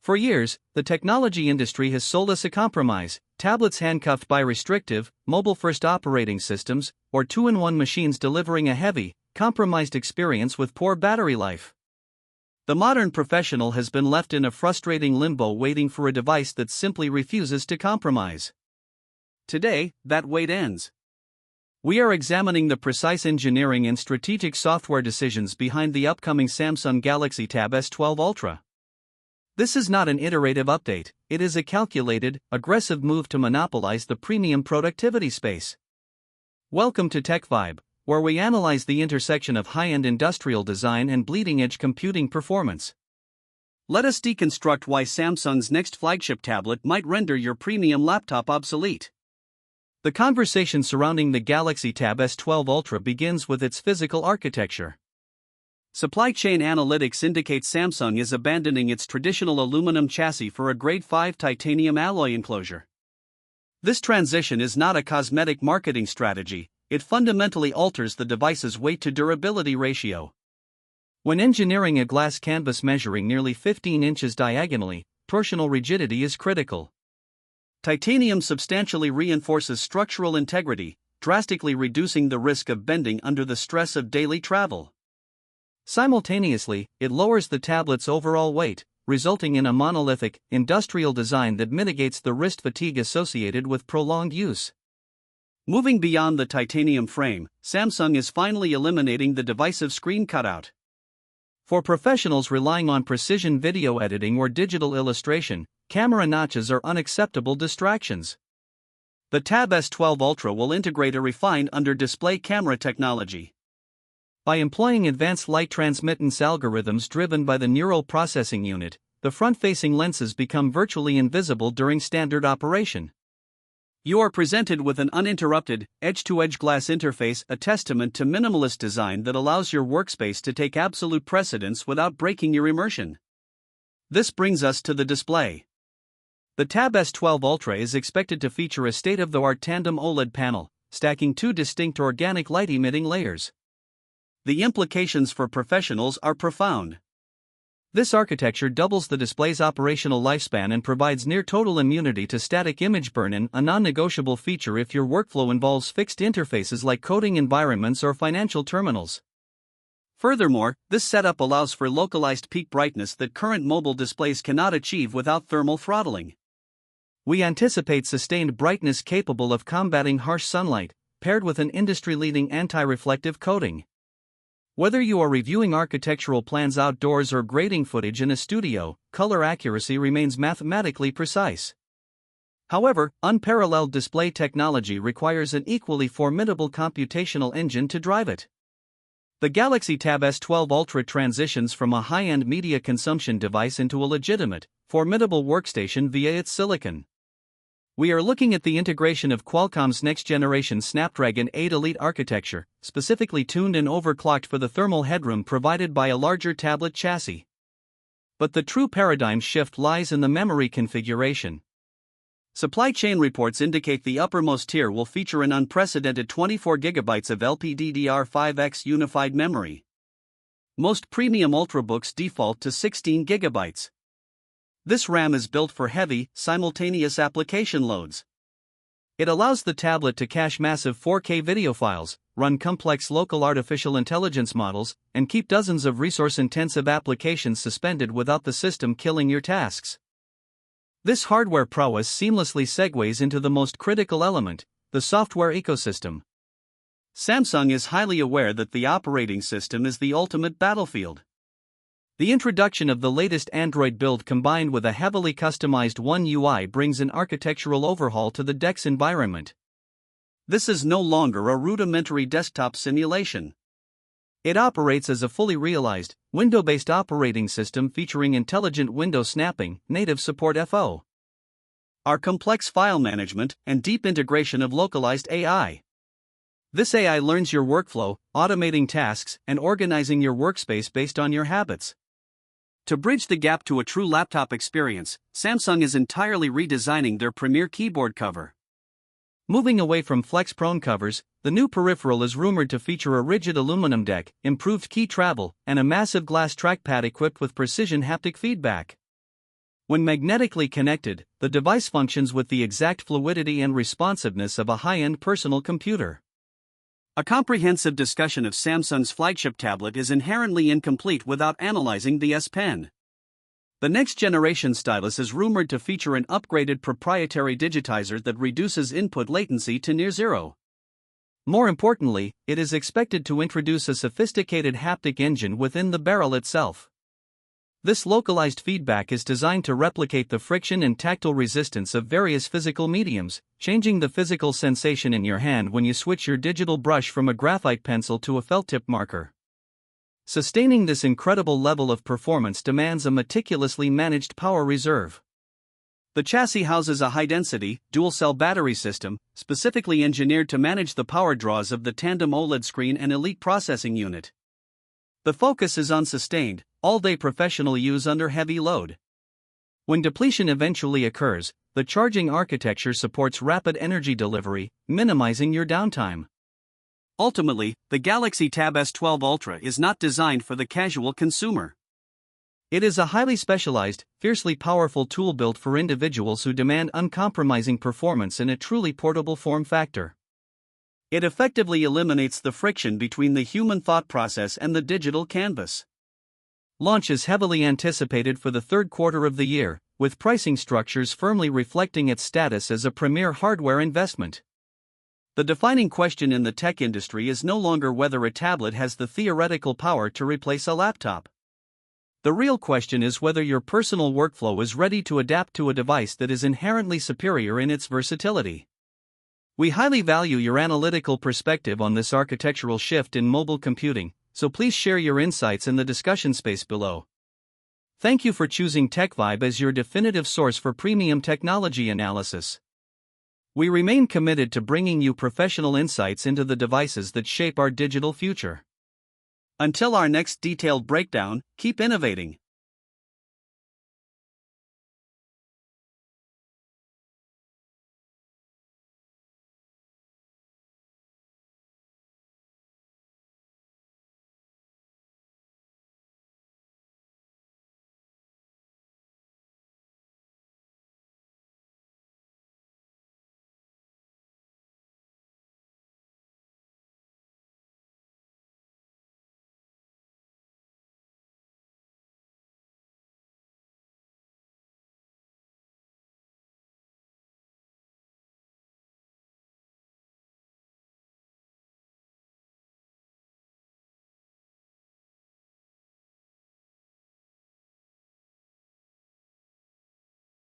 For years, the technology industry has sold us a compromise: tablets handcuffed by restrictive, mobile-first operating systems, or two-in-one machines delivering a heavy, compromised experience with poor battery life. The modern professional has been left in a frustrating limbo waiting for a device that simply refuses to compromise. Today, that wait ends. We are examining the precise engineering and strategic software decisions behind the upcoming Samsung Galaxy Tab S12 Ultra. This is not an iterative update, it is a calculated, aggressive move to monopolize the premium productivity space. Welcome to TechVibe, where we analyze the intersection of high-end industrial design and bleeding-edge computing performance. Let us deconstruct why Samsung's next flagship tablet might render your premium laptop obsolete. The conversation surrounding the Galaxy Tab S12 Ultra begins with its physical architecture. Supply chain analytics indicate Samsung is abandoning its traditional aluminum chassis for a Grade 5 titanium alloy enclosure. This transition is not a cosmetic marketing strategy, it fundamentally alters the device's weight-to-durability ratio. When engineering a glass canvas measuring nearly 15 inches diagonally, torsional rigidity is critical. Titanium substantially reinforces structural integrity, drastically reducing the risk of bending under the stress of daily travel. Simultaneously, it lowers the tablet's overall weight, resulting in a monolithic, industrial design that mitigates the wrist fatigue associated with prolonged use. Moving beyond the titanium frame, Samsung is finally eliminating the divisive screen cutout. For professionals relying on precision video editing or digital illustration, camera notches are unacceptable distractions. The Tab S12 Ultra will integrate a refined under-display camera technology. By employing advanced light transmittance algorithms driven by the neural processing unit, the front-facing lenses become virtually invisible during standard operation. You are presented with an uninterrupted, edge-to-edge glass interface, a testament to minimalist design that allows your workspace to take absolute precedence without breaking your immersion. This brings us to the display. The Tab S12 Ultra is expected to feature a state-of-the-art Tandem OLED panel, stacking two distinct organic light-emitting layers. The implications for professionals are profound. This architecture doubles the display's operational lifespan and provides near-total immunity to static image burn-in, a non-negotiable feature if your workflow involves fixed interfaces like coding environments or financial terminals. Furthermore, this setup allows for localized peak brightness that current mobile displays cannot achieve without thermal throttling. We anticipate sustained brightness capable of combating harsh sunlight, paired with an industry-leading anti-reflective coating. Whether you are reviewing architectural plans outdoors or grading footage in a studio, color accuracy remains mathematically precise. However, unparalleled display technology requires an equally formidable computational engine to drive it. The Galaxy Tab S12 Ultra transitions from a high-end media consumption device into a legitimate, formidable workstation via its silicon. We are looking at the integration of Qualcomm's next-generation Snapdragon 8 Elite architecture, specifically tuned and overclocked for the thermal headroom provided by a larger tablet chassis. But the true paradigm shift lies in the memory configuration. Supply chain reports indicate the uppermost tier will feature an unprecedented 24 GB of LPDDR5X unified memory. Most premium Ultrabooks default to 16 GB. This RAM is built for heavy, simultaneous application loads. It allows the tablet to cache massive 4K video files, run complex local artificial intelligence models, and keep dozens of resource-intensive applications suspended without the system killing your tasks. This hardware prowess seamlessly segues into the most critical element, the software ecosystem. Samsung is highly aware that the operating system is the ultimate battlefield. The introduction of the latest Android build combined with a heavily customized One UI brings an architectural overhaul to the DeX environment. This is no longer a rudimentary desktop simulation. It operates as a fully realized, window-based operating system featuring intelligent window snapping, native support FO, our complex file management, and deep integration of localized AI. This AI learns your workflow, automating tasks, and organizing your workspace based on your habits. To bridge the gap to a true laptop experience, Samsung is entirely redesigning their premier keyboard cover. Moving away from flex-prone covers, the new peripheral is rumored to feature a rigid aluminum deck, improved key travel, and a massive glass trackpad equipped with precision haptic feedback. When magnetically connected, the device functions with the exact fluidity and responsiveness of a high-end personal computer. A comprehensive discussion of Samsung's flagship tablet is inherently incomplete without analyzing the S Pen. The next-generation stylus is rumored to feature an upgraded proprietary digitizer that reduces input latency to near zero. More importantly, it is expected to introduce a sophisticated haptic engine within the barrel itself. This localized feedback is designed to replicate the friction and tactile resistance of various physical mediums, changing the physical sensation in your hand when you switch your digital brush from a graphite pencil to a felt-tip marker. Sustaining this incredible level of performance demands a meticulously managed power reserve. The chassis houses a high-density, dual-cell battery system, specifically engineered to manage the power draws of the Tandem OLED screen and elite processing unit. The focus is on sustained, all-day professional use under heavy load. When depletion eventually occurs, the charging architecture supports rapid energy delivery, minimizing your downtime. Ultimately, the Galaxy Tab S12 Ultra is not designed for the casual consumer. It is a highly specialized, fiercely powerful tool built for individuals who demand uncompromising performance in a truly portable form factor. It effectively eliminates the friction between the human thought process and the digital canvas. Launch is heavily anticipated for the third quarter of the year, with pricing structures firmly reflecting its status as a premier hardware investment. The defining question in the tech industry is no longer whether a tablet has the theoretical power to replace a laptop. The real question is whether your personal workflow is ready to adapt to a device that is inherently superior in its versatility. We highly value your analytical perspective on this architectural shift in mobile computing, so please share your insights in the discussion space below. Thank you for choosing TechVibe as your definitive source for premium technology analysis. We remain committed to bringing you professional insights into the devices that shape our digital future. Until our next detailed breakdown, keep innovating.